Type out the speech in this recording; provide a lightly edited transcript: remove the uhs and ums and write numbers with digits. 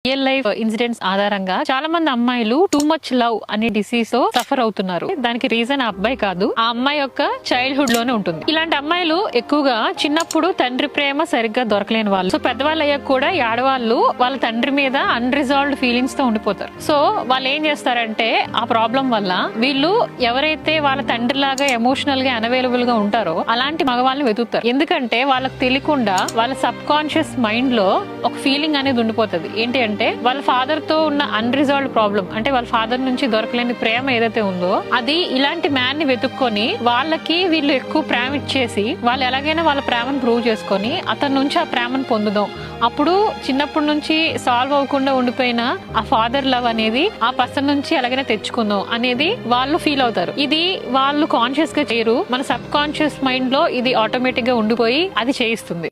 Real life incidents ఆధారంగా చాలా మంది అమ్మాయిలు టూ మచ్ లవ్ అనే డిసీజ్ తో సఫర్ అవుతున్నారు. దానికి రీజన్ ఆ అబ్బాయి కాదు, ఆ అమ్మాయి యొక్క చైల్డ్హుడ్ లోనే ఉంటుంది. ఇలాంటి అమ్మాయిలు ఎక్కువగా చిన్నప్పుడు తండ్రి ప్రేమ సరిగ్గా దొరకలేని వాళ్ళు. సో పెద్దవాళ్ళు అయ్యాక కూడా ఈ ఆడవాళ్ళు వాళ్ళ తండ్రి మీద అన్రిజాల్వ్డ్ ఫీలింగ్స్ తో ఉండిపోతారు. సో వాళ్ళు ఏం చేస్తారంటే ఆ ప్రాబ్లం వల్ల వీళ్ళు ఎవరైతే వాళ్ళ తండ్రి లాగా ఎమోషనల్ గా అనవైలబుల్ గా ఉంటారో అలాంటి మగవాళ్ళని వెతుకుతారు. ఎందుకంటే వాళ్ళకి తెలియకుండా వాళ్ళ సబ్ కాన్షియస్ మైండ్ లో ఒక ఫీలింగ్ అనేది ఉండిపోతుంది. ఏంటి అంటే వాళ్ళ ఫాదర్ తో ఉన్న అన్రిజాల్వ్డ్ ప్రాబ్లం, అంటే వాళ్ళ ఫాదర్ నుంచి దొరకలేని ప్రేమ ఏదైతే ఉందో అది ఇలాంటి మ్యాన్ ని వెతుక్కొని వాళ్ళకి వీళ్ళు ఎక్కువ ప్రేమ ఇచ్చేసి వాళ్ళు ఎలాగైనా వాళ్ళ ప్రేమను ప్రూవ్ చేసుకొని అతని నుంచి ఆ ప్రేమను పొందుదాం. అప్పుడు చిన్నప్పటి నుంచి సాల్వ్ అవ్వకుండా ఉండిపోయిన ఆ ఫాదర్ లవ్ అనేది ఆ పర్సన్ నుంచి ఎలాగైనా తెచ్చుకుందాం అనేది వాళ్ళు ఫీల్ అవుతారు. ఇది వాళ్ళు కాన్షియస్ గా చేయరు, మన సబ్ కాన్షియస్ మైండ్ లో ఇది ఆటోమేటిక్ గా ఉండిపోయి అది చేయిస్తుంది.